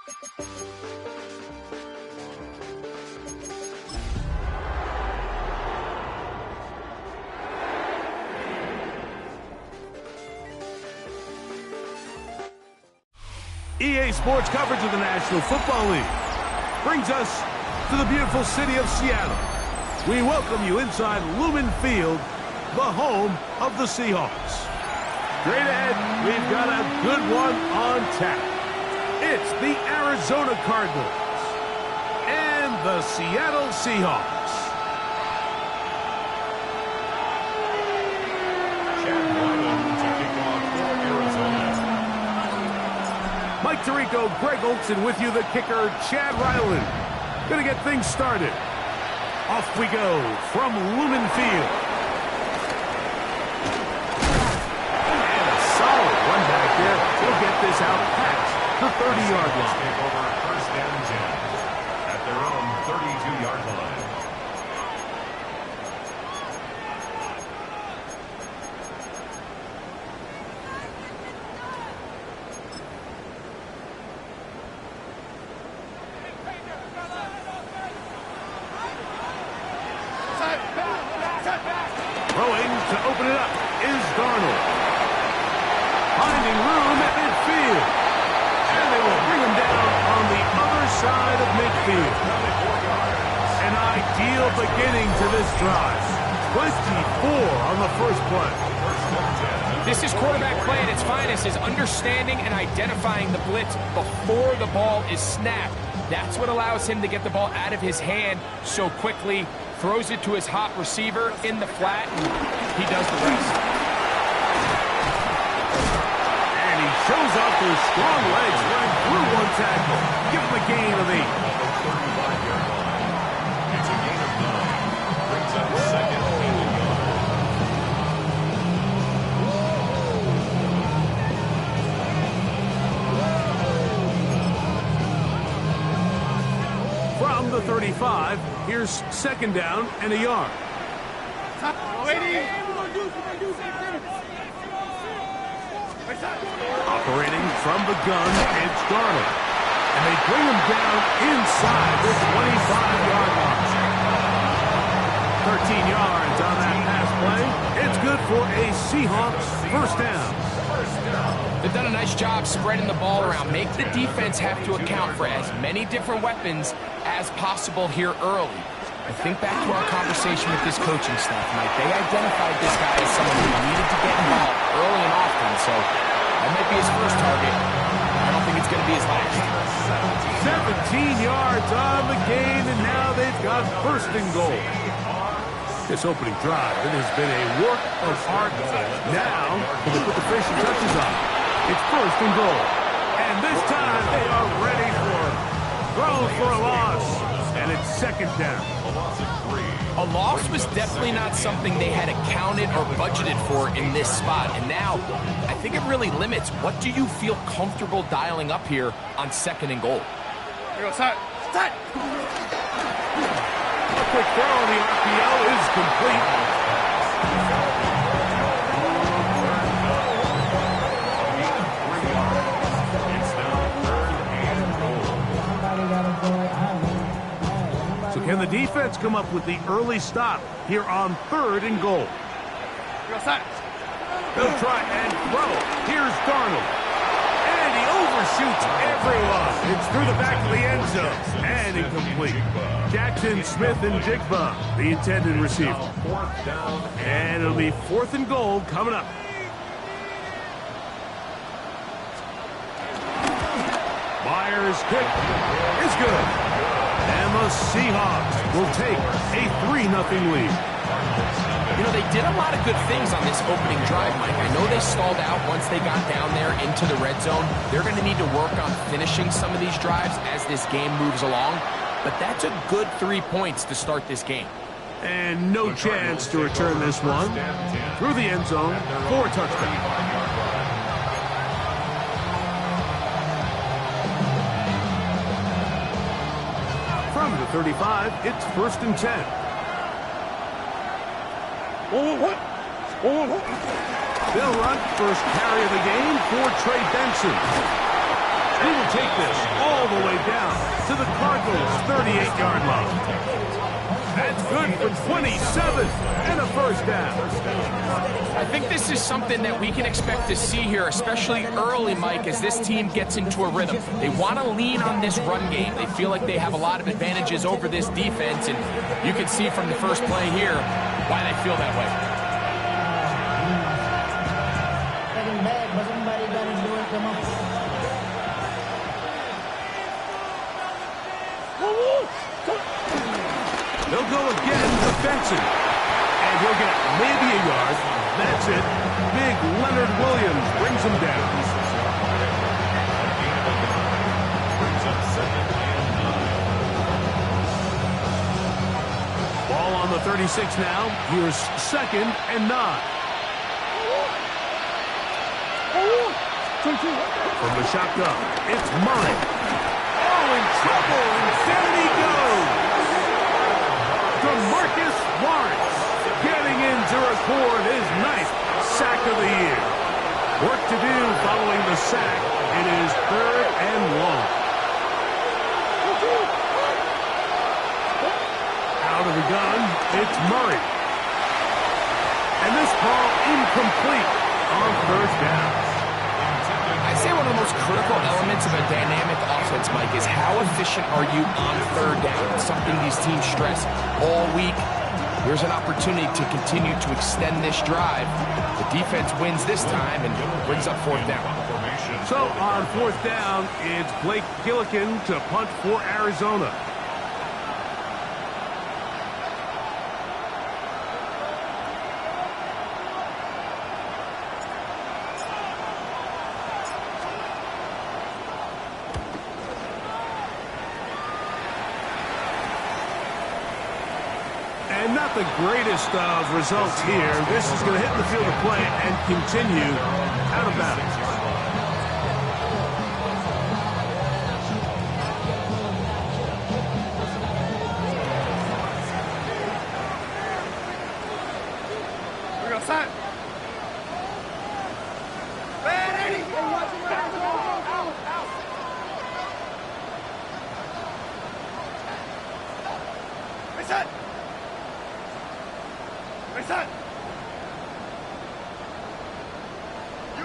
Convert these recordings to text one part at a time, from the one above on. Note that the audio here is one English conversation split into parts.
EA Sports coverage of the National Football League brings us to the beautiful city of Seattle. We welcome you inside Lumen Field, the home of the Seahawks. Straight ahead, we've got a good one on tap. It's the Arizona Cardinals and the Seattle Seahawks. Mike Tirico, Greg Olson with you, the kicker, Chad Ryland. Gonna get things started. Off we go from Lumen Field. And a solid run back there. He'll get this out past the 30-yard line. Take over first and 10 at their own 32-yard line. Throwing to open it up is Darnold. Finding room at midfield. And they will bring him down on the other side of midfield. An ideal beginning to this drive. 24 on the first play. This is quarterback play at its finest, is understanding and identifying the blitz before the ball is snapped. That's what allows him to get the ball out of his hand so quickly. Throws it to his hot receiver in the flat, and he does the rest. And he shows off those strong legs running through one tackle. Give him a gain of 8. It's a gain of 9. Brings up second and a yard. From the 35, here's second down and a yard. Operating from the gun, it's Darnold. And they bring him down inside the 25-yard line. 13 yards on that pass play. It's good for a Seahawks first down. They've done a nice job spreading the ball around. Make the defense have to account for as many different weapons as possible here early. I think back to our conversation with this coaching staff, Mike. They identified this guy as someone who needed to get involved early and often, so that might be his first target. I don't think it's going to be his last. 17 yards on the gain, and now they've got first and goal. This opening drive, it has been a work of art. Now, they put the finishing touches on. It's first and goal. And this time, they are ready for it. Thrown for a loss. And it's second down. A loss was definitely not something they had accounted or budgeted for in this spot. And now, I think it really limits. What do you feel comfortable dialing up here on second and goal? A quick throw on the RPO is complete. So can the defense come up with the early stop here on third and goal? They'll try and throw. Here's Darnold. And he overshoots everyone. It's through the back of the end zone. And incomplete. Jackson, Smith, and Jigba, the intended receiver. And it'll be fourth and goal coming up. Myers' kick is good. And the Seahawks will take a 3-0 lead. You know, they did a lot of good things on this opening drive, Mike. I know they stalled out once they got down there into the red zone. They're going to need to work on finishing some of these drives as this game moves along. But that's a good 3 points to start this game. And no chance to return this one. Through the end zone for a touchdown. From the 35, it's first and 10. They'll run first carry of the game for Trey Benson. He will take this all the way down to the Cardinals' 38-yard line. That's good for 27 and a first down. I think this is something that we can expect to see here, especially early, Mike, as this team gets into a rhythm. They want to lean on this run game. They feel like they have a lot of advantages over this defense, and you can see from the first play here why they feel that way. He'll go again defensive. And he'll get maybe a yard. That's it. Big Leonard Williams brings him down. Ball on the 36 now. Here's 2nd and 9. From the shotgun, it's Murray. Oh, in trouble, and down he goes. Marcus Lawrence getting in to record his 9th sack of the year. Work to do following the sack. It is 3rd and long. Out of the gun, it's Murray. And this ball incomplete on 1st down. I'd say one of the most critical elements of a dynamic offense, Mike, is how efficient are you on 3rd down? It's something these teams stress all week. Here's an opportunity to continue to extend this drive. The defense wins this time and brings up 4th down. So on 4th down, it's Blake Gillikin to punt for Arizona. And not the greatest of results here. This is going to hit the field of play and continue out of bounds. We're going to sign. Ready? Reset. Reset! You.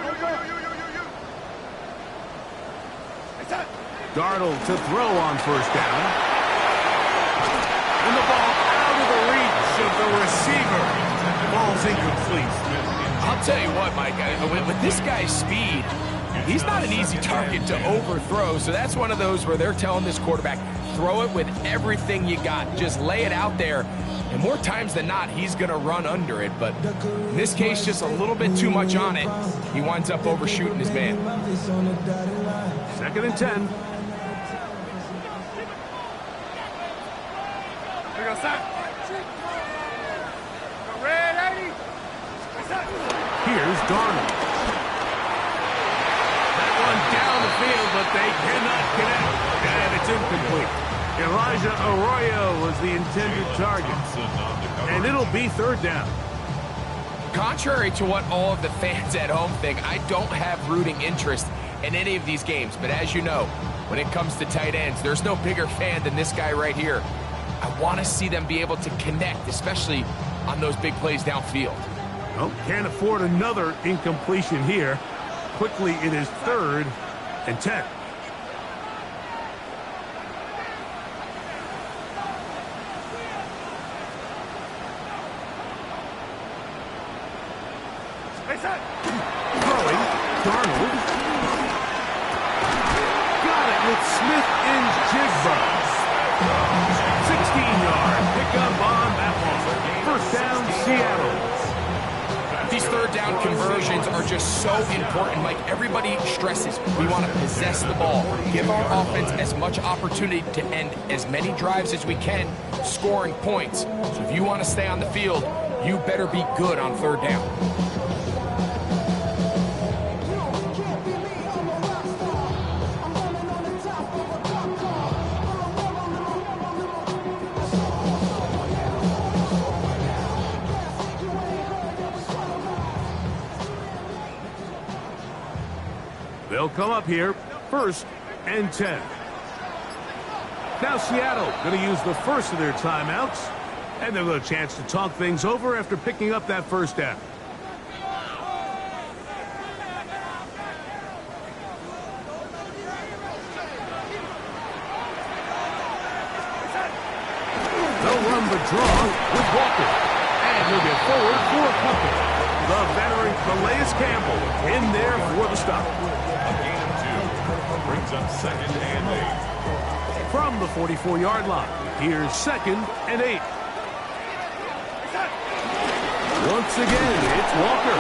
Reset! Darnold to throw on 1st down. And the ball out of the reach of the receiver. Ball's incomplete. I'll tell you what, Mike, with this guy's speed, he's not an easy target to overthrow, so that's one of those where they're telling this quarterback, throw it with everything you got. Just lay it out there. And more times than not, he's going to run under it. But in this case, just a little bit too much on it. He winds up overshooting his man. 2nd and 10. We're going to sign. Ready? Reset! Here's Darnold. That one down the field, but they cannot connect. And it's incomplete. Elijah Arroyo was the intended target. And it'll be 3rd down. Contrary to what all of the fans at home think, I don't have rooting interest in any of these games. But as you know, when it comes to tight ends, there's no bigger fan than this guy right here. I want to see them be able to connect, especially on those big plays downfield. Well, can't afford another incompletion here. Quickly, it is 3rd and 10. Reset! Throwing, Darnold. Got it with Smith and Jigba. 16-yard pickup on that one. 1st down, Seattle. These 3rd down conversions are just so important. Like everybody stresses, we want to possess the ball. Give our offense as much opportunity to end as many drives as we can, scoring points. So if you want to stay on the field, you better be good on 3rd down. They'll come up here. First and 10. Now Seattle going to use the first of their timeouts, and they'll get a chance to talk things over after picking up that first down. They'll run the draw with Walker, and he'll get forward for a couple. The veteran Calais Campbell in there for the stop. A gain of 2. Brings up 2nd and 8. From the 44-yard line, here's 2nd and 8. Once again, it's Walker.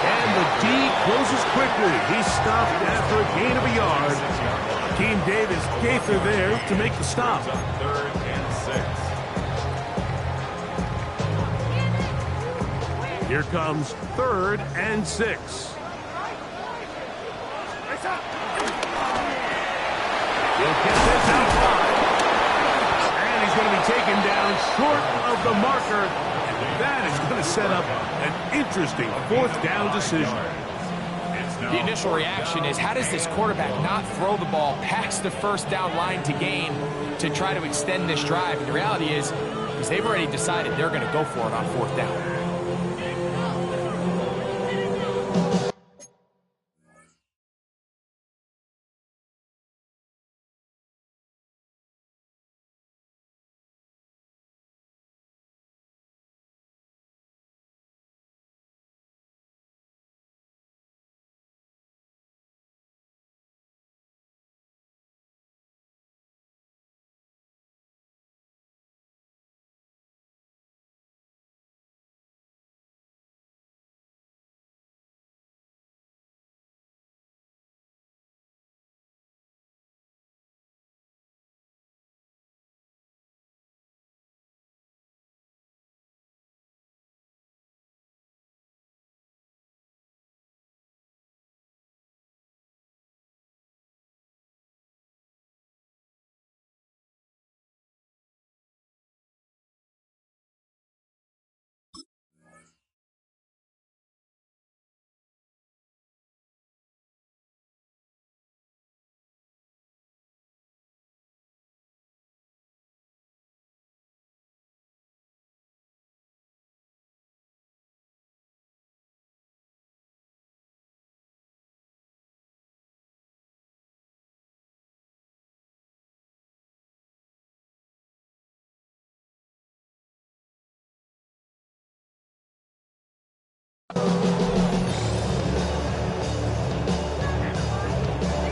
And the D closes quickly. He stopped after a gain of a yard. Team Davis Gaither there to make the stop. 3rd and 6. Here comes 3rd and 6. He'll get this outside. And he's going to be taken down short of the marker. And that is going to set up an interesting 4th down decision. The initial reaction is, how does this quarterback not throw the ball past the 1st down line to gain to try to extend this drive? And the reality is they've already decided they're going to go for it on 4th down.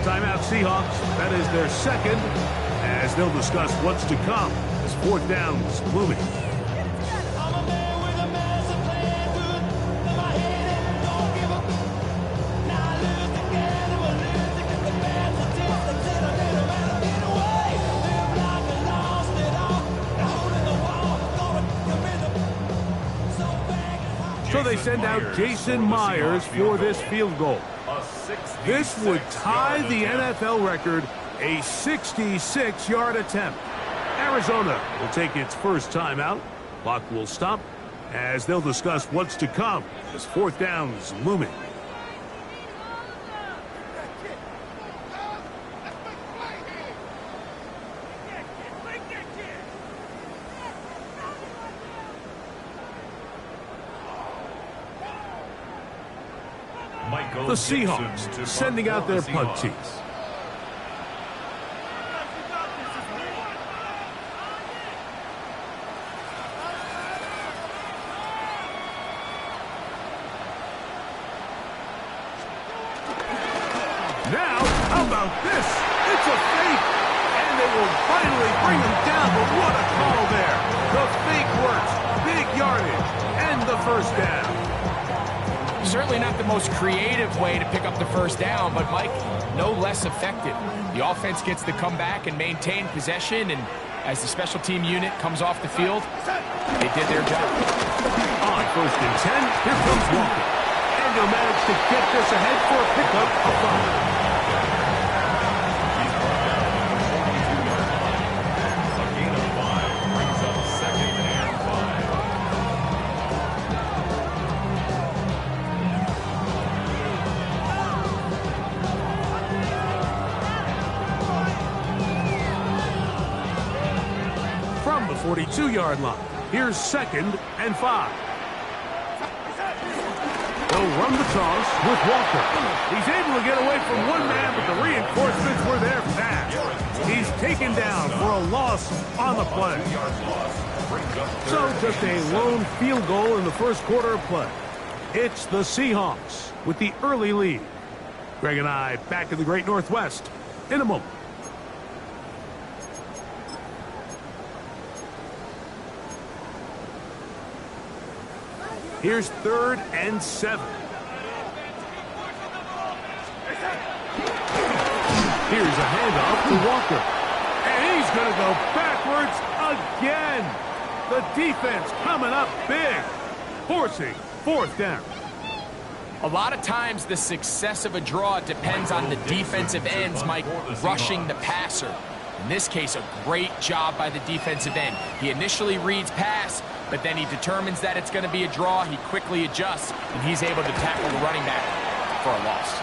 Timeout Seahawks. That is their 2nd, as they'll discuss what's to come as 4th down is looming. So they send out Jason Myers for this field goal. This would tie the NFL record, a 66-yard attempt. Arizona will take its first timeout. Clock will stop as they'll discuss what's to come as 4th down is looming. The Seahawks sending out their punt teams. Now, how about this? It's a fake. And they will finally bring him down, but what a call there. The fake works. Big yardage. And the 1st down. Certainly not the most creative way to pick up the 1st down, but Mike, no less effective. The offense gets to come back and maintain possession, and as the special team unit comes off the field, they did their job. On 1st and 10, here comes Walker. And he'll manage to get this ahead for a pickup of 5. 42-yard line. Here's 2nd and 5. They'll run the toss with Walker. He's able to get away from one man, but the reinforcements were there fast. He's taken down for a loss on the play. So just a lone field goal in the first quarter of play. It's the Seahawks with the early lead. Greg and I back in the Great Northwest in a moment. Here's 3rd and 7. Here's a handoff to Walker. And he's going to go backwards again. The defense coming up big, forcing 4th down. A lot of times the success of a draw depends on the defensive ends, Mike, rushing the passer. In this case, a great job by the defensive end. He initially reads pass, but then he determines that it's going to be a draw. He quickly adjusts, and he's able to tackle the running back for a loss.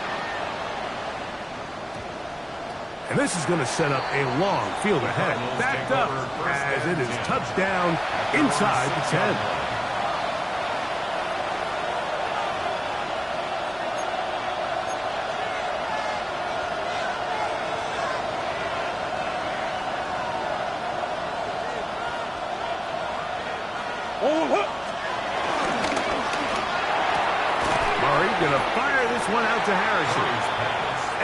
And this is going to set up a long field ahead. Backed up as it is touchdown inside the 10. Murray going to fire this one out to Harrison.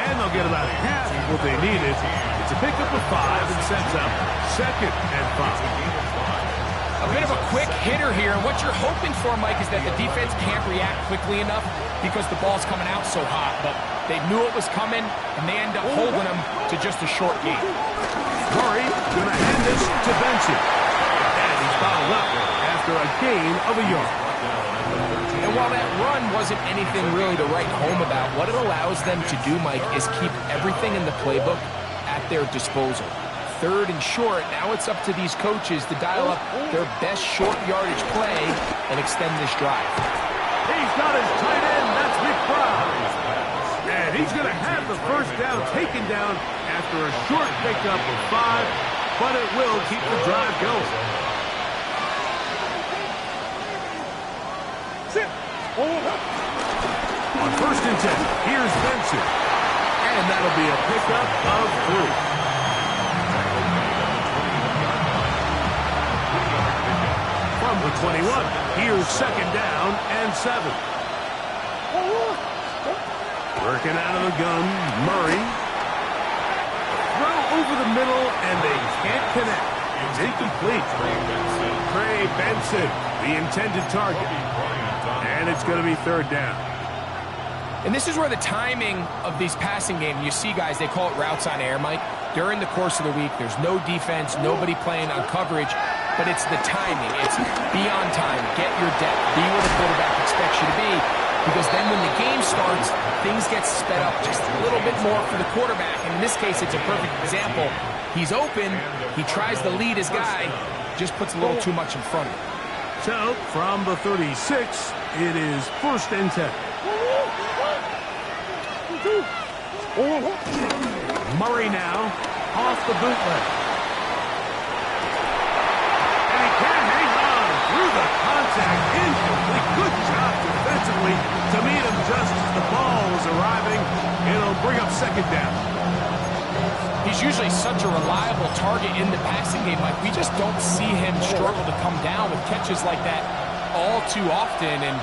And they'll get about half what they needed. It's a pickup of 5 and sets up 2nd and 5. A bit of a quick hitter here. And what you're hoping for, Mike, is that the defense can't react quickly enough because the ball's coming out so hot. But they knew it was coming, and they end up holding them to just a short game. Murray going to hand this to Benson. And he's fouled up after a gain of a yard. And while that run wasn't anything really to write home about, what it allows them to do, Mike, is keep everything in the playbook at their disposal. 3rd and short, now it's up to these coaches to dial up their best short yardage play and extend this drive. He's got his tight end, that's McBride. And he's going to have the first down taken down after a short pickup of 5, but it will keep the drive going. On 1st and 10, here's Benson. And that'll be a pickup of 3. From the 21, here's 2nd down and 7. Working out of the gun, Murray. Throw over the middle, and they can't connect. It's incomplete. Trey Benson, the intended target. And it's going to be 3rd down. And this is where the timing of these passing games, you see guys, they call it routes on air, Mike. During the course of the week, there's no defense, nobody playing on coverage, but it's the timing. It's be on time, get your depth, be where the quarterback expects you to be, because then when the game starts, things get sped up just a little bit more for the quarterback. And in this case, it's a perfect example. He's open, he tries to lead his guy, just puts a little too much in front of him. So, from the 36, it is 1st and 10. Murray now off the bootleg. And he can hang on through the contact. Incomplete. Good job defensively to meet him just as the ball was arriving. It'll bring up 2nd down. He's usually such a reliable target in the passing game. Like, we just don't see him struggle to come down with catches like that all too often. And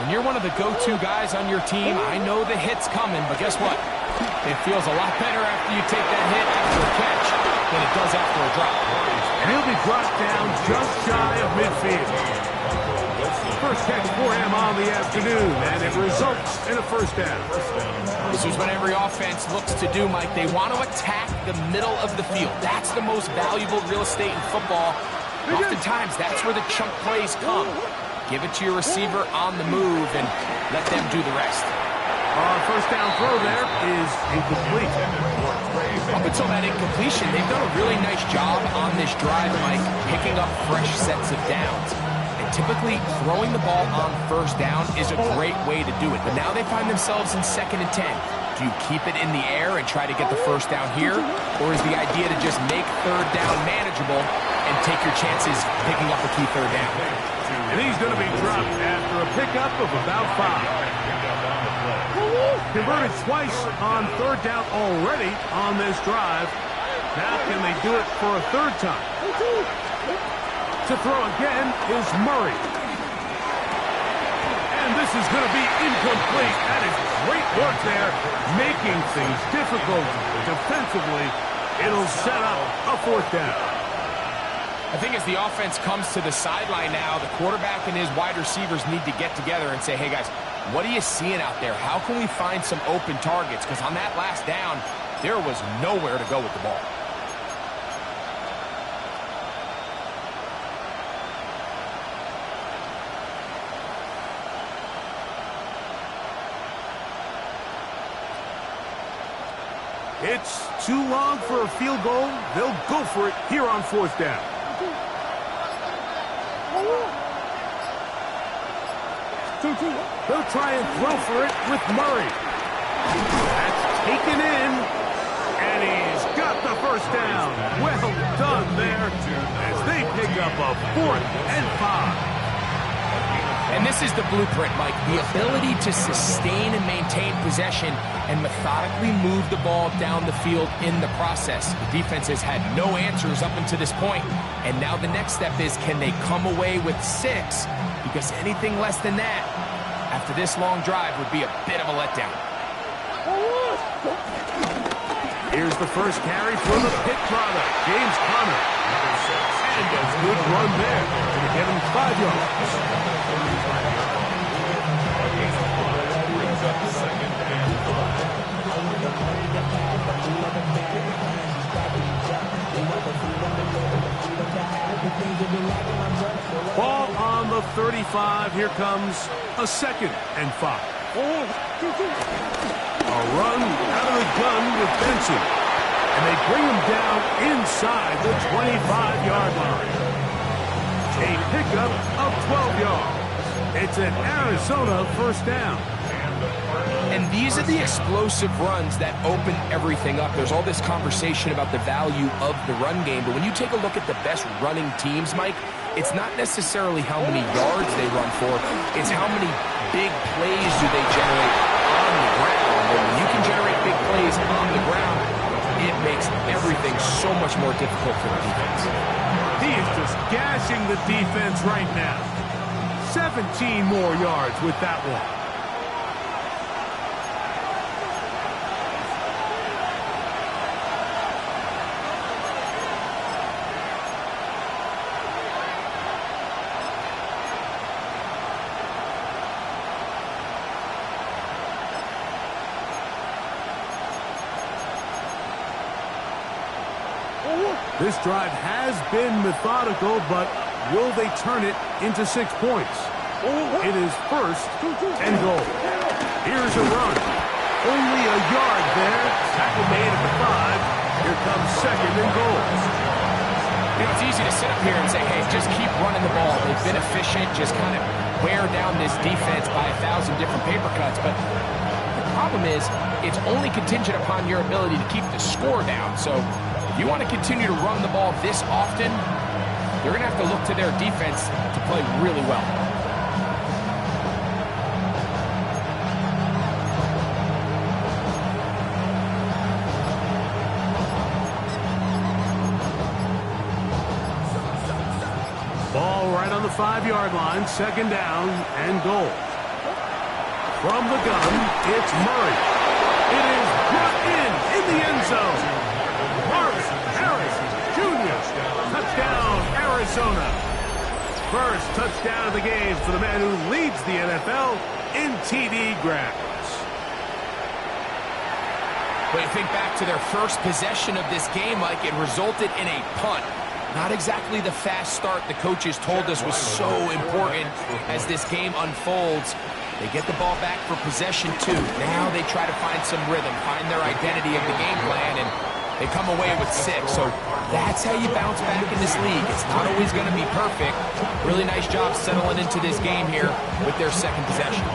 when you're one of the go-to guys on your team, I know the hit's coming, but guess what? It feels a lot better after you take that hit after a catch than it does after a drop. And he'll be brought down just shy of midfield. First catch for him on the afternoon, and it results in a 1st down. This is what every offense looks to do, Mike. They want to attack the middle of the field. That's the most valuable real estate in football. Oftentimes, that's where the chunk plays come. Give it to your receiver on the move and let them do the rest. First down throw there is incomplete. Up until that incompletion, they've done a really nice job on this drive, Mike, picking up fresh sets of downs. And typically, throwing the ball on 1st down is a great way to do it. But now they find themselves in 2nd and 10. Do you keep it in the air and try to get the first down here? Or is the idea to just make third down manageable and take your chances picking up a key third down? And he's going to be dropped after a pickup of about 5. Converted twice on third down already on this drive. Now can they do it for a third time? To throw again is Murray. And this is going to be incomplete. That is great work there, making things difficult defensively. It'll set up a fourth down. I think as the offense comes to the sideline now, the quarterback and his wide receivers need to get together and say, hey, guys, what are you seeing out there? How can we find some open targets? Because on that last down, there was nowhere to go with the ball. It's too long for a field goal. They'll go for it here on fourth down. They'll try and throw for it with Murray. That's taken in, and he's got the first down. Well done there as they pick up a 4th and 5. And this is the blueprint, Mike. The ability to sustain and maintain possession and methodically move the ball down the field in the process. The defense has had no answers up until this point, and now the next step is, can they come away with 6? Because anything less than that, after this long drive, would be a bit of a letdown. Here's the first carry for the Pitt product, James Conner. And a good run there to get him 5 yards. Ball on the 35. Here comes a 2nd and 5. A run out of the gun with Benson. And they bring him down inside the 25-yard line. A pickup of 12 yards. It's an Arizona first down. And these are the explosive runs that open everything up. There's all this conversation about the value of the run game, but when you take a look at the best running teams, Mike, it's not necessarily how many yards they run for, it's how many big plays do they generate on the ground. And when you can generate big plays on the ground, it makes everything so much more difficult for the defense. He is just gashing the defense right now. 17 more yards with that one. This drive has been methodical, but will they turn it into 6 points? It is 1st and goal. Here's a run. Only a yard there. Tackle made at the 5. Here comes 2nd and goal. You know, it's easy to sit up here and say, hey, just keep running the ball. They've been efficient, just kind of wear down this defense by 1,000 different paper cuts. But the problem is, it's only contingent upon your ability to keep the score down. So if you want to continue to run the ball this often, you're going to have to look to their defense to play really well. Ball right on the 5-yard line, 2nd down and goal. From the gun, it's Murray. It is brought in the end zone. Marvin Harris Jr. Touchdown, Arizona. First touchdown of the game for the man who leads the NFL in TD grabs. When you think back to their first possession of this game, Mike, it resulted in a punt. Not exactly the fast start the coaches told us was so important as this game unfolds. They get the ball back for possession 2. Now they try to find some rhythm, find their identity of the game plan, and they come away with 6. So that's how you bounce back in this league. It's not always going to be perfect. Really nice job settling into this game here with their 2nd possession.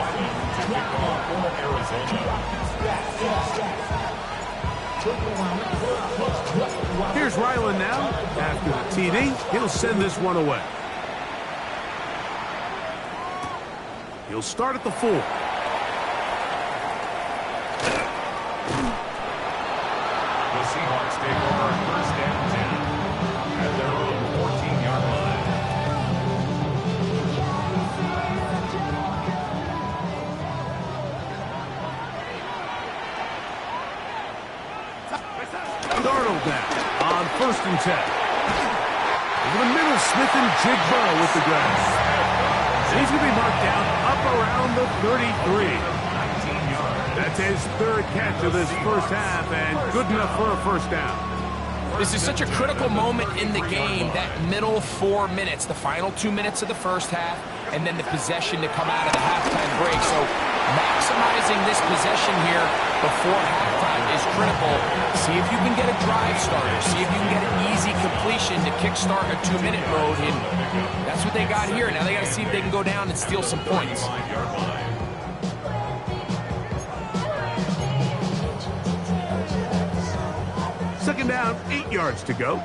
Here's Ryland now. After the TD, he'll send this one away. He'll start at the 4. The Seahawks take over first and 10 at their own 14-yard line. Darnold now on first and 10. Over the middle, Smith and Jigbo with the grab. And he's going to be marked down up around the 33. 19 yards. That's his third catch of this first half, and good enough for a first down. This is such a critical moment in the game, that middle 4 minutes, the final 2 minutes of the first half, and then the possession to come out of the halftime break. So maximizing this possession here before halftime is critical. See if you can get a drive starter. See if you can get an easy completion to kickstart a 2-minute mode. And that's what they got here. Now they got to see if they can go down and steal some points. 5-yard line. Second down, 8 yards to go.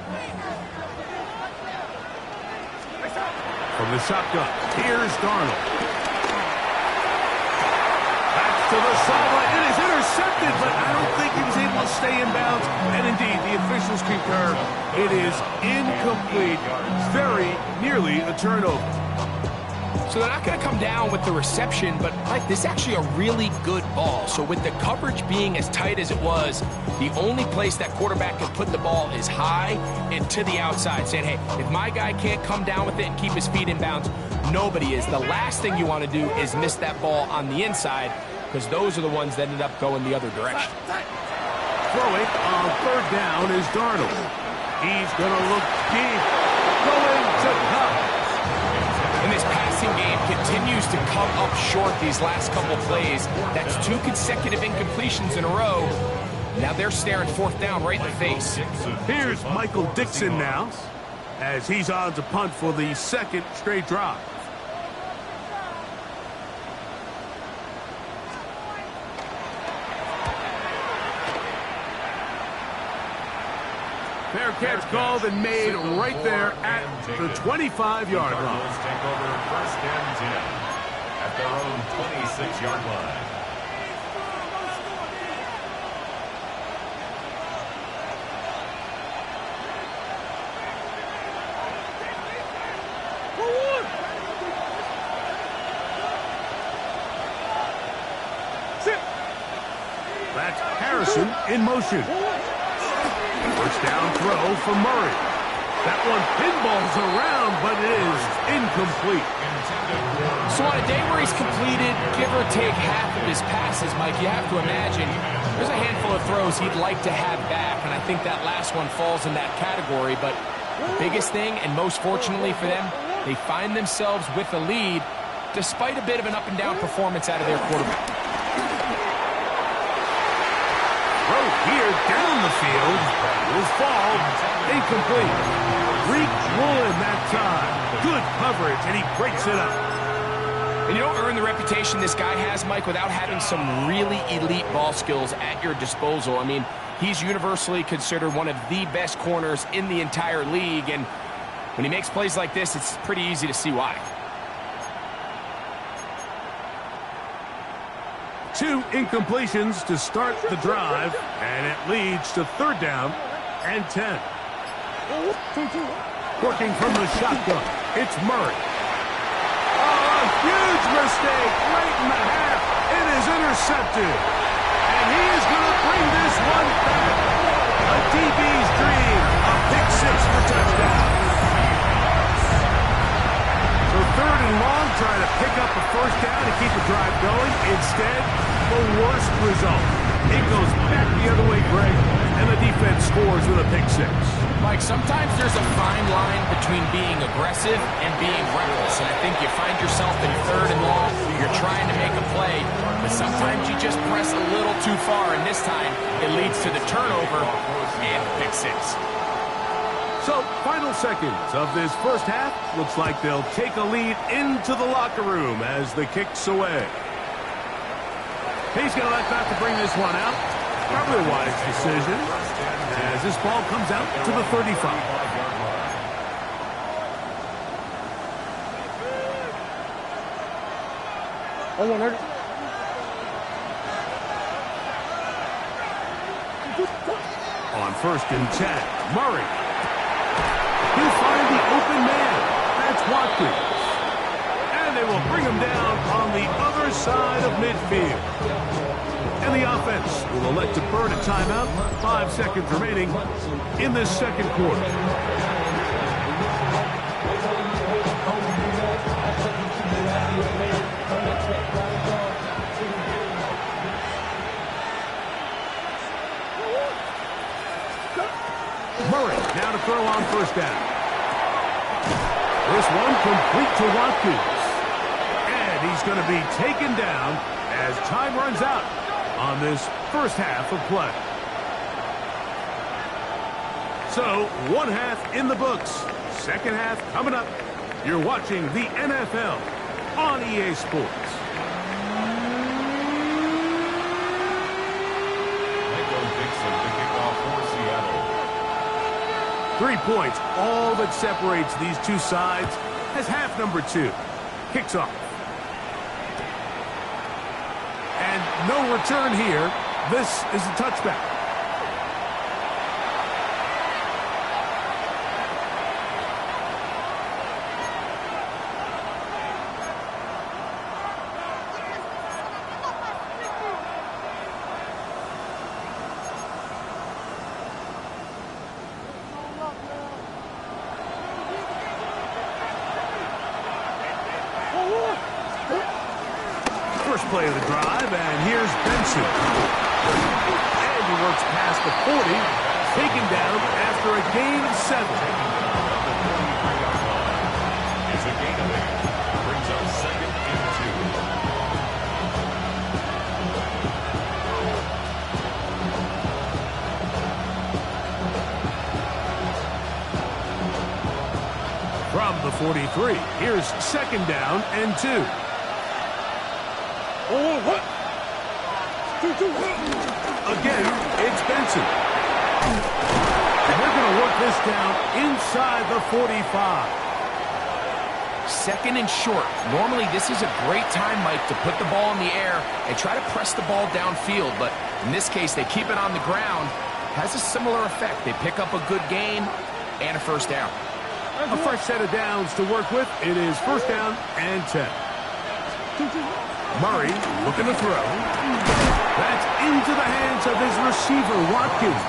From the shotgun, here's Darnold. Back to the sideline. It is intercepted, but I don't think he was able to stay in bounds. And indeed, the officials concur. It is incomplete. Very nearly a turnover. So they're not going to come down with the reception, but Mike, this is actually a really good ball. So with the coverage being as tight as it was, the only place that quarterback can put the ball is high and to the outside, saying, hey, if my guy can't come down with it and keep his feet in bounds, nobody is. The last thing you want to do is miss that ball on the inside, because those are the ones that ended up going the other direction. Throwing on third down is Darnold. He's going to look deep. Going to Cup. And this passing game continues to come up short these last couple plays. That's 2 consecutive incompletions in a row. Now they're staring fourth down right in the face. Here's Michael Dixon now, as he's on to punt for the second straight drive. Fair catch called and made right there at the 25-yard line. Cardinals take over first and 10 at their own 26-yard line. That's Harrison in motion. First down throw for Murray. That one pinballs around, but it is incomplete. So on a day where he's completed, give or take half of his passes, Mike, you have to imagine there's a handful of throws he'd like to have back, and I think that last one falls in that category. But the biggest thing, and most fortunately for them, they find themselves with a lead despite a bit of an up-and-down performance out of their quarterback. Throw here down the field will fall incomplete. Reek Woolen that time. Good coverage, and he breaks it up. And you don't earn the reputation this guy has, Mike, without having some really elite ball skills at your disposal. I mean, he's universally considered one of the best corners in the entire league, and when he makes plays like this, it's pretty easy to see why. 2 incompletions to start the drive, and it leads to third down and 10. Working from the shotgun, it's Murray. Oh, a huge mistake late in the half. It is intercepted. And he is going to bring this one back. A DB's dream, a pick 6 for touchdown. So third and long, trying to pick up a first down to keep the drive going. Instead, the worst result. It goes back the other way, Greg, and the defense scores with a pick 6. Mike, sometimes there's a fine line between being aggressive and being reckless, and I think you find yourself in third and long, you're trying to make a play, but sometimes you just press a little too far, and this time it leads to the turnover and the pick 6. So, final seconds of this first half. Looks like they'll take a lead into the locker room as the kick's away. He's going to elect not to bring this one out. Probably a wise decision as this ball comes out to the 35. On 1st and 10, Murray. He'll find the open man. That's Watkins. And they will bring him down on the other side of midfield. And the offense will elect to burn a timeout. 5 seconds remaining in this second quarter. Murray now to throw on 1st down. This one complete to Watkins. And he's going to be taken down as time runs out on this first half of play. So, 1 half in the books. Second half coming up. You're watching the NFL on EA Sports. 3 points, all that separates these two sides as half number 2 kicks off. And no return here. This is a touchback. First play of the drive, and here's Benson. And he works past the 40, taken down after a gain of 7. It's a gain of 8. Brings up 2nd and 2. From the 43, here's 2nd down and 2. Again, it's Benson. And they're going to work this down inside the 45. 2nd and short. Normally, this is a great time, Mike, to put the ball in the air and try to press the ball downfield. But in this case, they keep it on the ground. Has a similar effect. They pick up a good gain and a 1st down. A fresh set of downs to work with. It is 1st down and 10. Murray looking to throw. That's into the hands of his receiver, Watkins.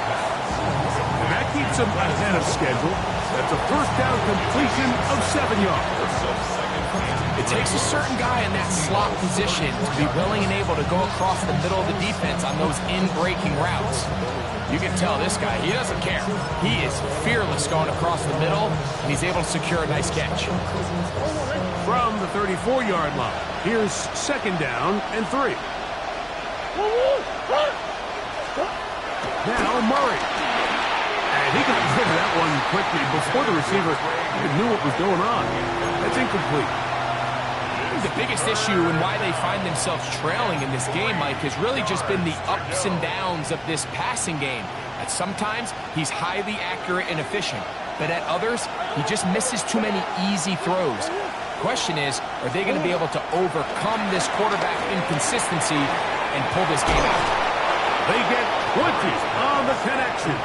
And that keeps him ahead of schedule. That's a 1st down completion of 7 yards. It takes a certain guy in that slot position to be willing and able to go across the middle of the defense on those in-breaking routes. You can tell this guy, he doesn't care. He is fearless going across the middle, and he's able to secure a nice catch. From the 34-yard line, here's 2nd down and 3. Now Murray. And he got rid of that one quickly before the receiver even knew what was going on. That's incomplete. The biggest issue and why they find themselves trailing in this game, Mike, has really just been the ups and downs of this passing game. At sometimes, he's highly accurate and efficient, but at others, he just misses too many easy throws. Question is, are they going to be able to overcome this quarterback inconsistency and pull this game out? They get 20 on the connection.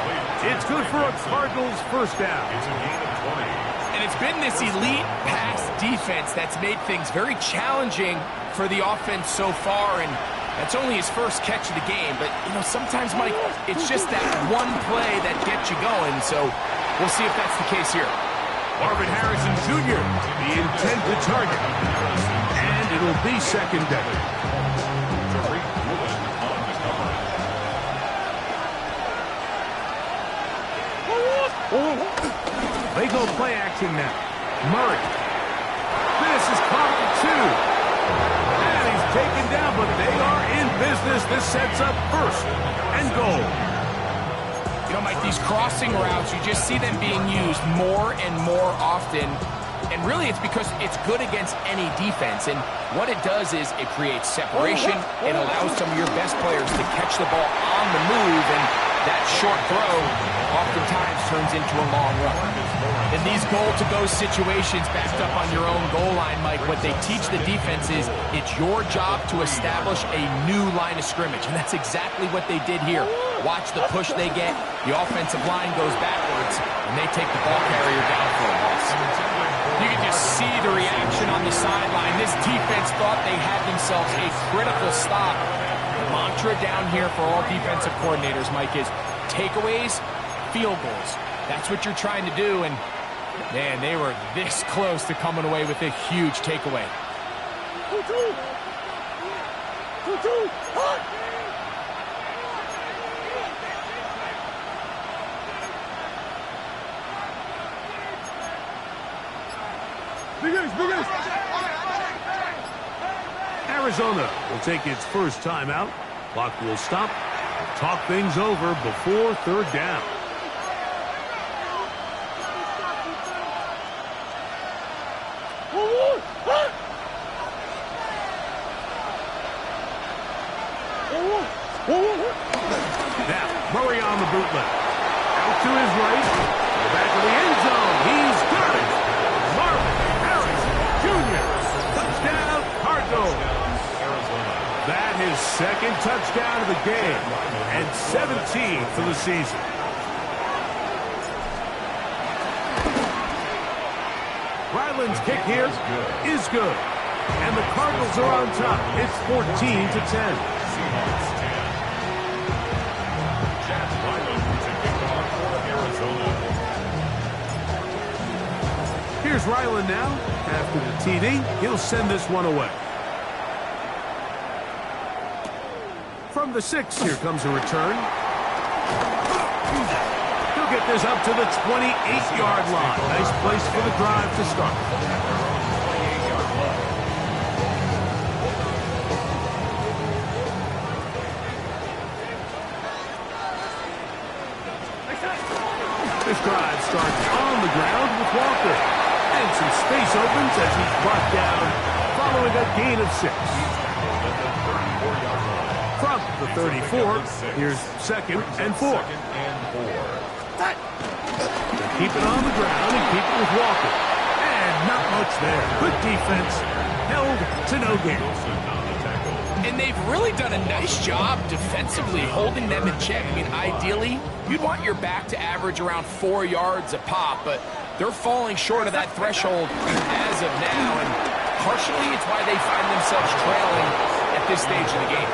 It's good for a Cardinals 1st down. It's a gain of 20. And it's been this elite pass defense that's made things very challenging for the offense so far, and that's only his 1st catch of the game. But, you know, sometimes, Mike, it's just that one play that gets you going, so we'll see if that's the case here. Marvin Harrison Jr., the intended target. And it'll be 2nd down. They go play action now. Murray. This is caught at 2. And he's taken down, but they are in business. This sets up 1st and goal. You know, Mike, these crossing routes, you just see them being used more and more often. And really, it's because it's good against any defense. And what it does is it creates separation. It allows some of your best players to catch the ball on the move. And that short throw oftentimes turns into a long run. In these goal-to-go situations backed up on your own goal line, Mike, what they teach the defense is it's your job to establish a new line of scrimmage. And that's exactly what they did here. Watch the push they get. The offensive line goes backwards, and they take the ball carrier down for a loss. You can just see the reaction on the sideline. This defense thought they had themselves a critical stop. The mantra down here for all defensive coordinators, Mike, is takeaways, field goals. That's what you're trying to do, and man, they were this close to coming away with a huge takeaway. Arizona will take its first timeout. Clock will stop. Talk things over before third down. Now, Murray on the bootleg. Out to his right. Back to the end zone. He's got it. Marvin Harris Jr. Touchdown, Cardinals. That his second touchdown of the game. And 17 for the season. Ryland's kick here is good. And the Cardinals are on top. It's 14-10. Seahawks 10. Chad Ryland to kick off for Arizona. Here's Ryland now. After the TD, he'll send this one away. From the 6, here comes a return. He'll get this up to the 28-yard line. Nice place for the drive to start. This drive starts on the ground with Walker. And some space opens as he's brought down following a gain of 6. From the 34, here's 2nd and 4. They keep it on the ground and keep it with Walker. And not much there. Good defense. Held to no gain. And they've really done a nice job defensively holding them in check. I mean, ideally, you'd want your back to average around 4 yards a pop, but they're falling short of that threshold as of now, and partially it's why they find themselves trailing at this stage of the game.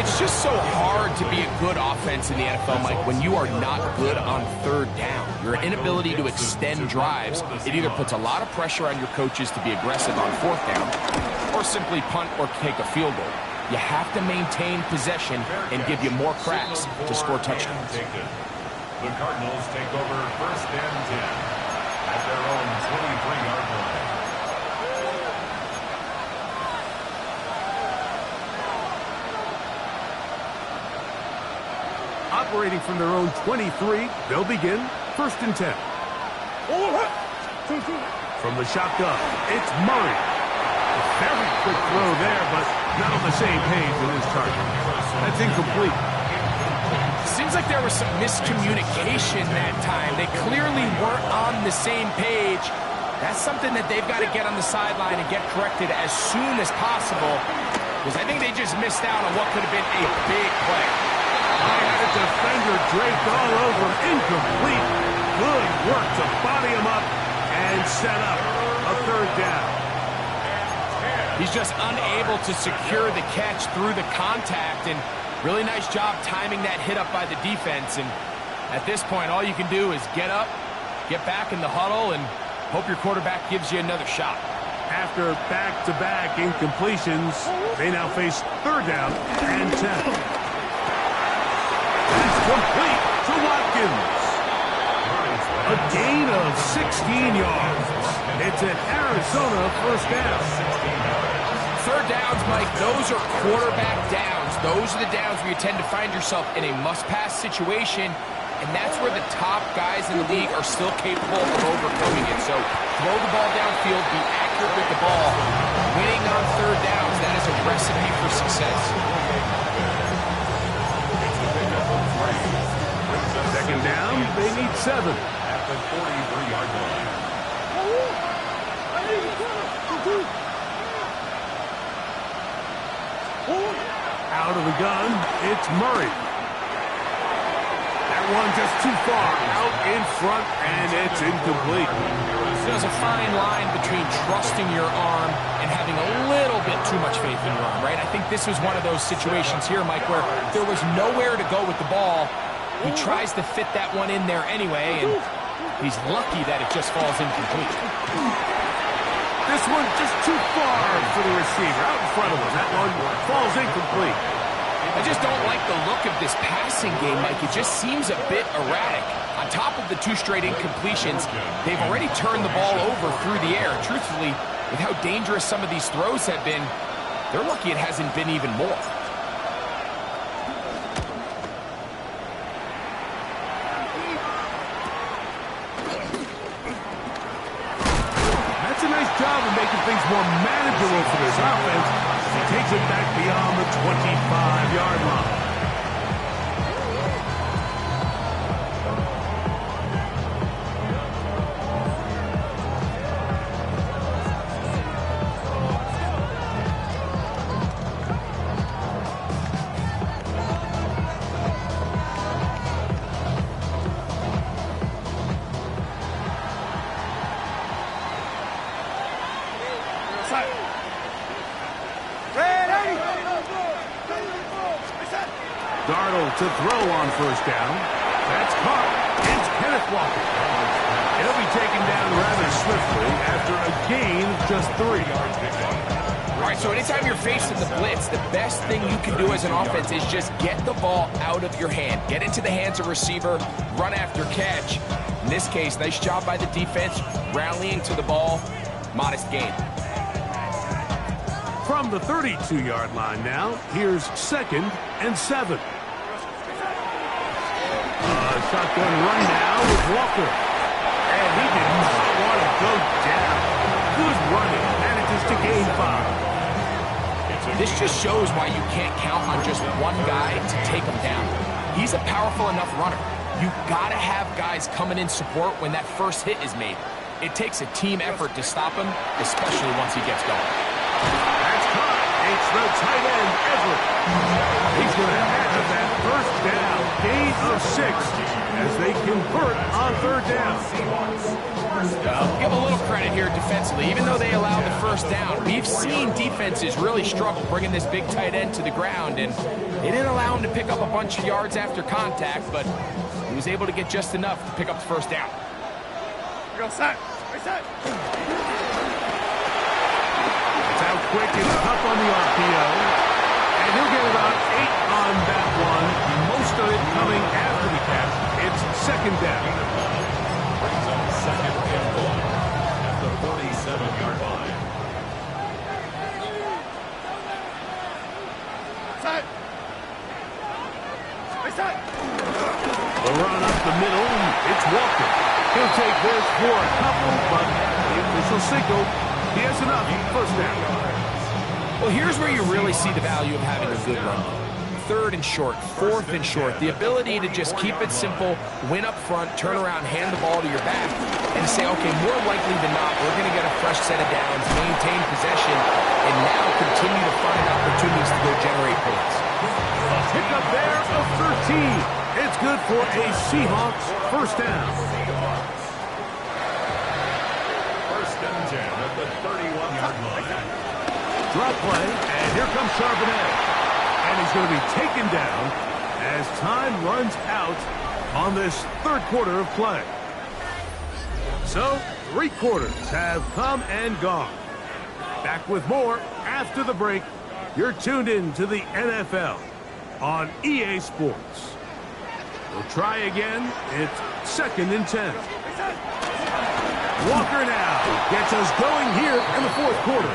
It's just so hard to be a good offense in the NFL, Mike, when you are not good on third down. Your inability to extend drives, it either puts a lot of pressure on your coaches to be aggressive on 4th down or simply punt or take a field goal. You have to maintain possession and give you more cracks to score touchdowns. The Cardinals take over 1st and 10 at their own 23-yard line. Operating from their own 23, they'll begin 1st and 10. From the shotgun, it's Murray. A very quick throw there, but not on the same page with his target. That's incomplete. Seems like there was some miscommunication that time. They clearly weren't on the same page. That's something that they've got to get on the sideline and get corrected as soon as possible, because I think they just missed out on what could have been a big play. I had a defender draped all over him. Incomplete. Good work to body him up and set up a 3rd down. He's just unable to secure the catch through the contact, and really nice job timing that hit up by the defense. And at this point, all you can do is get up, get back in the huddle, and hope your quarterback gives you another shot. After back-to-back incompletions, they now face 3rd down and 10. It's complete to Watkins. A gain of 16 yards. It's an Arizona 1st down. 3rd downs, Mike, those are quarterback downs. Those are the downs where you tend to find yourself in a must-pass situation, and that's where the top guys in the league are still capable of overcoming it. So throw the ball downfield, be accurate with the ball. Winning on third downs, that is a recipe for success. Second down, they need 7. At the 43-yard line. Out of the gun, it's Murray. That one just too far. Out in front, and it's incomplete. There's a fine line between trusting your arm and having a little bit too much faith in your arm, right? I think this was one of those situations here, Mike, where there was nowhere to go with the ball. He tries to fit that one in there anyway, and he's lucky that it just falls incomplete. This one just too far for the receiver. Out in front of him. That one falls incomplete. I just don't like the look of this passing game, Mike. It just seems a bit erratic. On top of the 2 straight incompletions, they've already turned the ball over through the air. Truthfully, with how dangerous some of these throws have been, they're lucky it hasn't been even more. That's a nice job of making things more manageable for this offense. He takes it back beyond the 25-yard line. Darnold to throw on first down. That's caught. It's Kenneth Walker. He'll be taken down rather swiftly after a gain of just 3. All right, so anytime you're facing the blitz, the best thing you can do as an offense is just get the ball out of your hand. Get into the hands of receiver, run after catch. In this case, nice job by the defense, rallying to the ball. Modest gain. From the 32-yard line now, here's 2nd and 7. Shotgun run now with Walker. And he did not want to go down. Good running. Manages to gain 5. This just shows why you can't count on just one guy to take him down. He's a powerful enough runner. You got to have guys coming in support when that first hit is made. It takes a team effort to stop him, especially once he gets going. That's caught. It's the tight end, Everett. He's going to have that first down. Gain of 6 as they convert on third down. Give a little credit here defensively. Even though they allowed the first down, we've seen defenses really struggle bringing this big tight end to the ground, and they didn't allow him to pick up a bunch of yards after contact, but he was able to get just enough to pick up the first down. Go set. Reset. It's out quick and tough on the RPO. And he'll get about 8 on that one. Most of it coming after the catch. It's 2nd down. Brings up 2nd and 1 at the 47-yard line. Set. Reset. The run up the middle. It's Walker. He'll take this for a couple, but the official signal, he has enough. First down. Well, here's where you really see the value of having a good run. 3rd and short, 4th and short. The ability to just keep it simple, win up front, turn around, hand the ball to your back, and say, okay, more likely than not, we're going to get a fresh set of downs, maintain possession, and now continue to find opportunities to go generate points. A pickup there of 13. It's good for a Seahawks first down. 1st and 10 at the 31-yard line. Drop play, and here comes Charbonnet. And he's going to be taken down as time runs out on this 3rd quarter of play. So, 3 quarters have come and gone. Back with more after the break. You're tuned in to the NFL on EA Sports. We'll try again. It's 2nd and 10. Walker now gets us going here in the 4th quarter.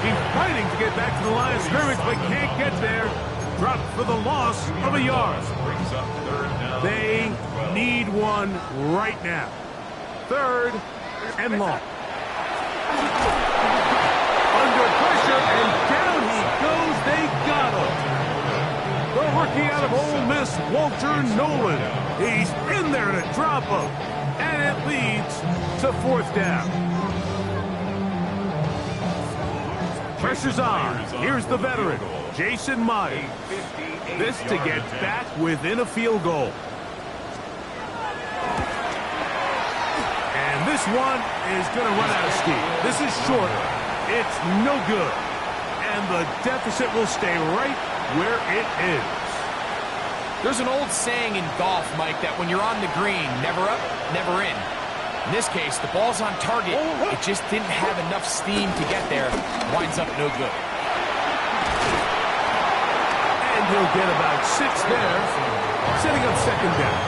He's fighting to get back to the line of scrimmage, but can't get there. Dropped for the loss of a yard. Brings up 3rd down They need one right now. 3rd and long. Under pressure, and down he goes. They got him. The rookie out of Ole Miss, Walter Nolan. He's in there to drop him. And it leads to 4th down. Pressure's on. Here's the veteran, Jason Myers. This to get back within a field goal. And this one is going to run out of steam. This is short. It's no good. And the deficit will stay right where it is. There's an old saying in golf, Mike, that when you're on the green, never up, never in. In this case, the ball's on target. It just didn't have enough steam to get there. Winds up no good. And he'll get about 6 there, setting up 2nd down.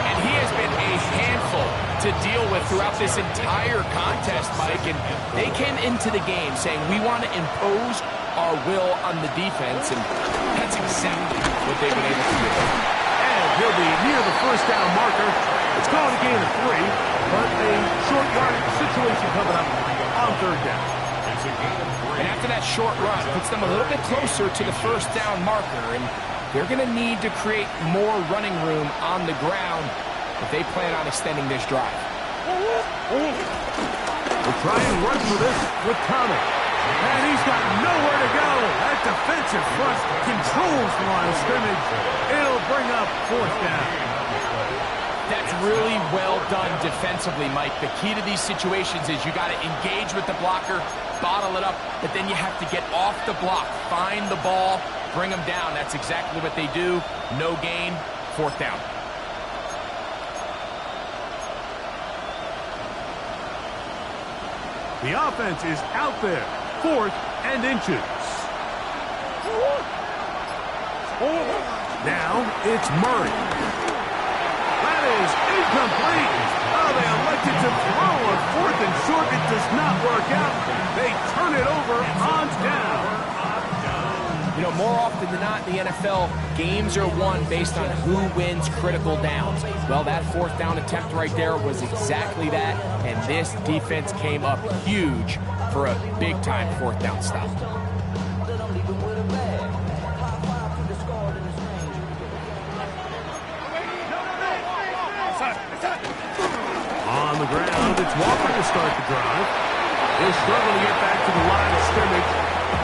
And he has been a handful to deal with throughout this entire contest, Mike. And they came into the game saying, we want to impose our will on the defense, and that's exactly what they've been able to do. And he'll be near the 1st down marker. It's going to gain of 3, but a short yardage situation coming up on 3rd down. And after that short run, it puts them a little bit closer to the 1st down marker, and they're going to need to create more running room on the ground if they plan on extending this drive. We'll try and run for this with Thomas. And he's got nowhere to go. That defensive front controls the line of scrimmage. It'll bring up 4th down. That's really well done defensively, Mike. The key to these situations is you got to engage with the blocker, bottle it up, but then you have to get off the block, find the ball, bring them down. That's exactly what they do. No gain, 4th down. The offense is out there. 4th and inches. Now it's Murray. That is incomplete. Oh, they elected to throw on 4th and short. It does not work out. They turn it over on down. You know, more often than not in the NFL, games are won based on who wins critical downs. Well, that 4th down attempt right there was exactly that, and this defense came up huge for a big-time 4th down stop. On the ground, it's Walker to start the drive. He'll struggle to get back to the line of scrimmage.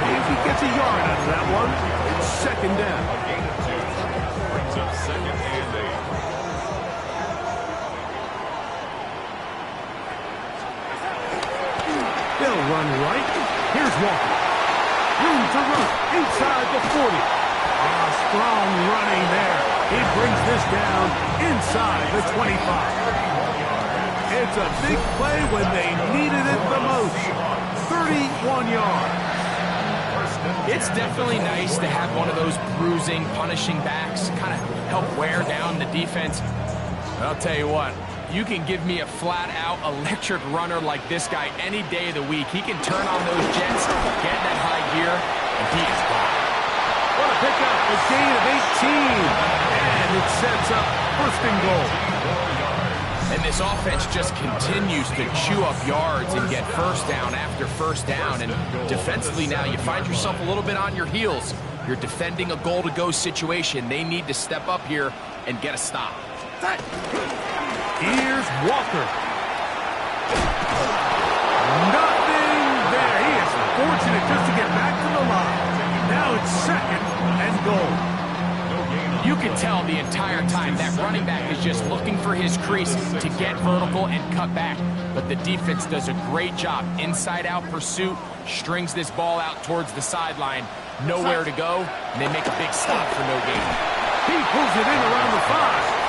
If he gets a yard out of that one, it's 2nd down. A gain of 2. Brings up 2nd and 8. They'll run right. Here's Walker. Room to run inside the 40. Strong running there. He brings this down inside the 25. It's a big play when they needed it the most. 31 yards. It's definitely nice to have one of those bruising, punishing backs kind of help wear down the defense. I'll tell you what, you can give me a flat-out electric runner like this guy any day of the week. He can turn on those jets, get in that high gear, and he is gone. What a pickup, a gain of 18. And it sets up 1st and goal. And this offense just continues to chew up yards and get 1st down after 1st down. And defensively now, you find yourself a little bit on your heels. You're defending a goal-to-go situation. They need to step up here and get a stop. Here's Walker. Nothing there. He is fortunate just to get back to the line. Now it's 2nd and goal. You can tell the entire time that running back is just looking for his crease to get vertical and cut back. But the defense does a great job. Inside-out pursuit, strings this ball out towards the sideline. Nowhere to go, and they make a big stop for no gain. He pulls it in around the 5.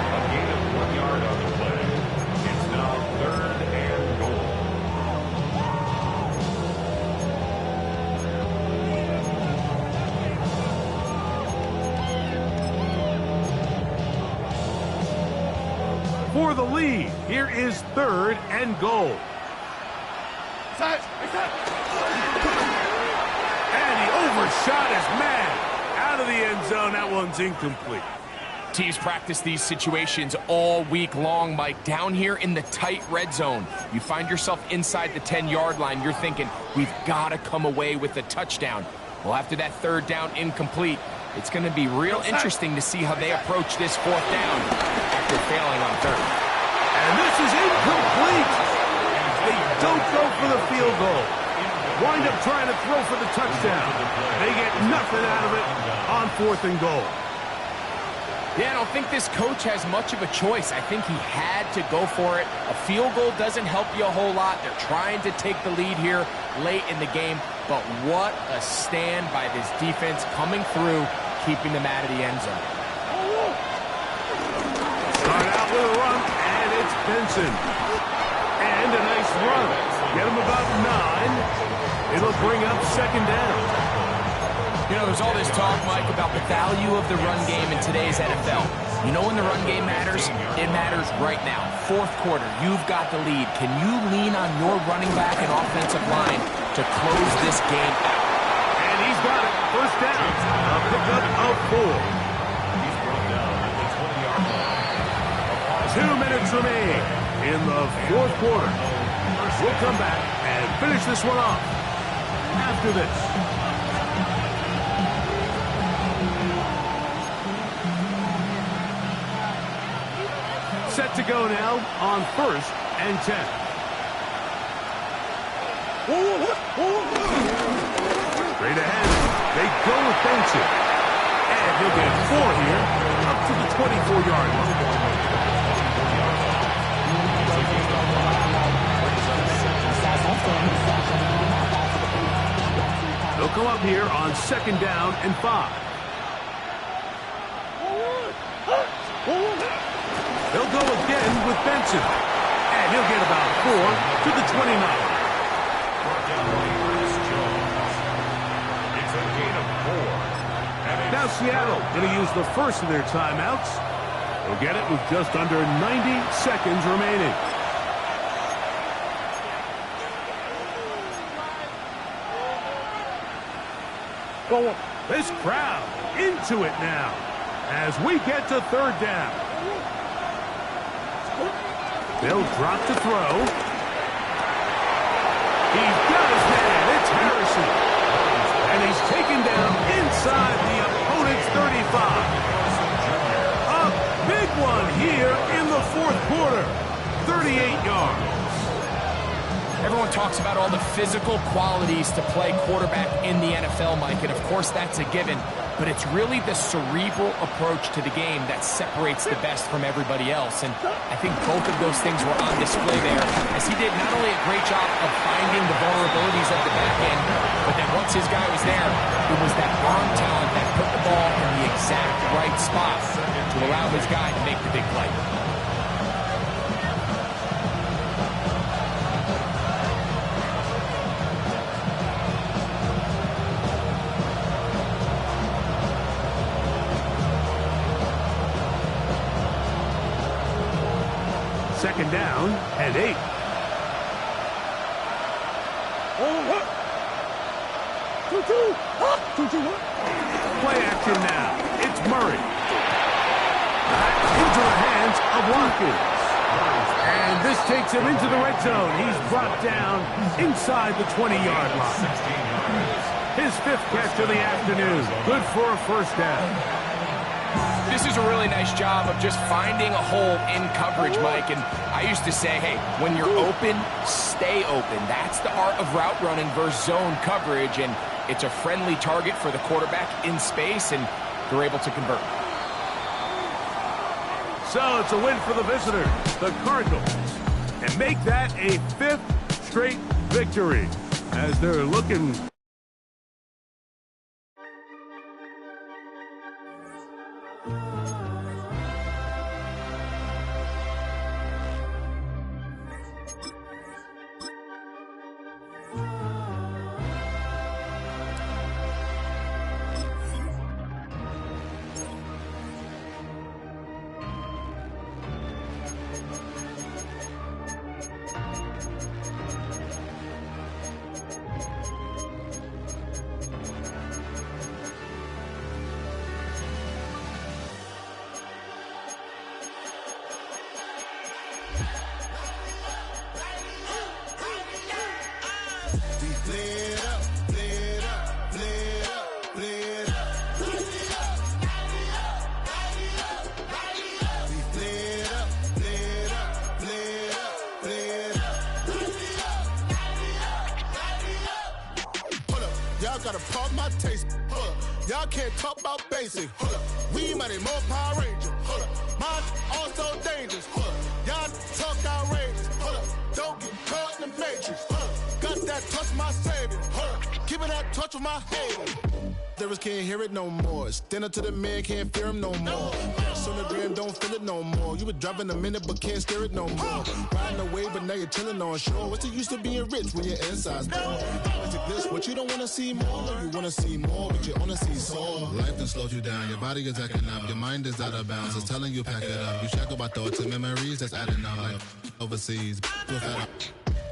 A gain of 1 yard on the play. It's now 3rd and goal. For the lead, here is 3rd and goal. And he overshot his man. out of the end zone. That one's incomplete. Teams practice these situations all week long, Mike. Down here in the tight red zone, you find yourself inside the 10-yard line. You're thinking, we've got to come away with a touchdown. Well, after that third down incomplete, it's going to be real interesting to see how they approach this fourth down after failing on third. And this is incomplete. They don't go for the field goal. Wind up trying to throw for the touchdown. They get nothing out of it on 4th and goal. Yeah, I don't think this coach has much of a choice. I think he had to go for it. A field goal doesn't help you a whole lot. They're trying to take the lead here late in the game. But what a stand by this defense coming through, keeping them out of the end zone. Start out with a run, and it's Benson. And a nice run. Get him about 9. It'll bring up 2nd down. You know, there's all this talk, Mike, about the value of the run game in today's NFL. You know when the run game matters? It matters right now. 4th quarter, you've got the lead. Can you lean on your running back and offensive line to close this game out? And he's got it. 1st down. A pickup of 4. He's brought down at the 20-yard line. 2 minutes remain in the 4th quarter. We'll come back and finish this one off after this. Set to go now on 1st and 10. Straight ahead. They go with Benson. And he'll get 4 here up to the 24-yard line. They'll come up here on 2nd down and 5. They'll go again with Benson. And he'll get about 4 to the 29. It's a gain of 4. Now Seattle going to use the first of their timeouts. They'll get it with just under 90 seconds remaining. This crowd into it now as we get to 3rd down. They'll drop to throw. He's got his man. It's Harrison. And he's taken down inside the opponent's 35. A big one here in the 4th quarter. 38 yards. Everyone talks about all the physical qualities to play quarterback in the NFL, Mike, and of course that's a given, but it's really the cerebral approach to the game that separates the best from everybody else, and I think both of those things were on display there, as he did not only a great job of finding the vulnerabilities of the back end, but then once his guy was there, it was that arm talent that put the ball in the exact right spot to allow his guy to make the big play. Second down and 8. Play action now. It's Murray. Into the hands of Watkins. And this takes him into the red zone. He's brought down inside the 20-yard line. His 5th catch of the afternoon. Good for a 1st down. This is a really nice job of just finding a hole in coverage, Mike. And I used to say, hey, when you're open, stay open. That's the art of route running versus zone coverage. And it's a friendly target for the quarterback in space, and they're able to convert. So it's a win for the visitors, the Cardinals, and make that a 5th straight victory as they're looking. pop my taste. Hold up. Y'all can't talk about basic. Hold up. We money, more Power Ranger. Hold up. Mine also dangerous. Hold up. Y'all talk outrageous. Hold up. Don't get caught in the matrix. Hold up. Got that touch, my savior. Hold up. Give me that touch with my haters. Lyrics can't hear it no more. Stand up to the man, can't fear him no more. Sonogram don't feel it no more. You been driving a minute but can't steer it no more. Riding away but now you're chilling on shore. What's the use of being rich when your inside's poor? It's a glitch, but you don't wanna see more. No, you wanna see more, but you wanna see sore. Life done slowed you down, your body is acting up, your mind is out of bounds. It's telling you pack it up. You shackle by thoughts and memories that's adding up. Like overseas,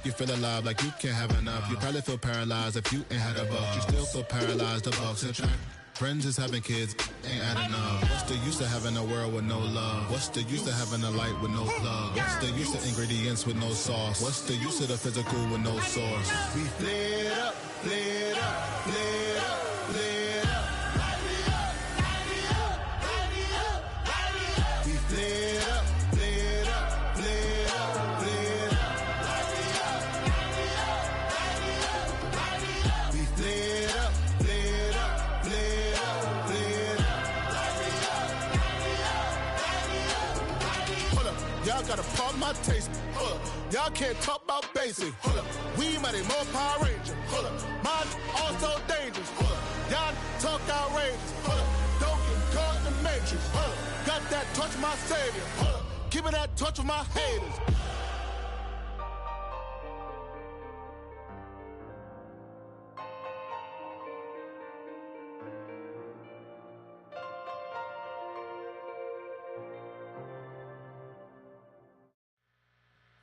you feel alive like you can't have enough. You probably feel paralyzed if you ain't had a buck. You still feel paralyzed, the bucks and track. Friends is having kids, ain't adding up. What's the use of having a world with no love? What's the use of having a light with no plug? What's the use of ingredients with no sauce? What's the use of the physical with no source? We flared up, flared up, flared up, flared up. Light me up, light me up, light me up, light me up. We flared up, flared up, flared up, flared up. Light me up, light me up, light me up, light me up. We flared up, flared up, flared up, flared up. Light me up, light me up, light me up, light me up. Hold up, y'all gotta pop my taste. Hold up, y'all can't talk about basic. Hold up, we mighty more Power Ranger. Hold up, mine also dangerous. Hold up, y'all talk outrageous. Hold up, don't get caught in the matrix. Hold up, got that touch my savior. Hold up, give me that touch with my haters.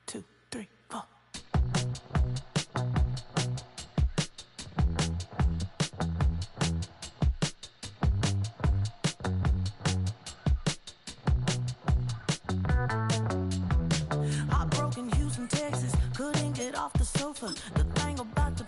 Two, three, four. I broke in Houston, Texas, couldn't get off the sofa. The thing about the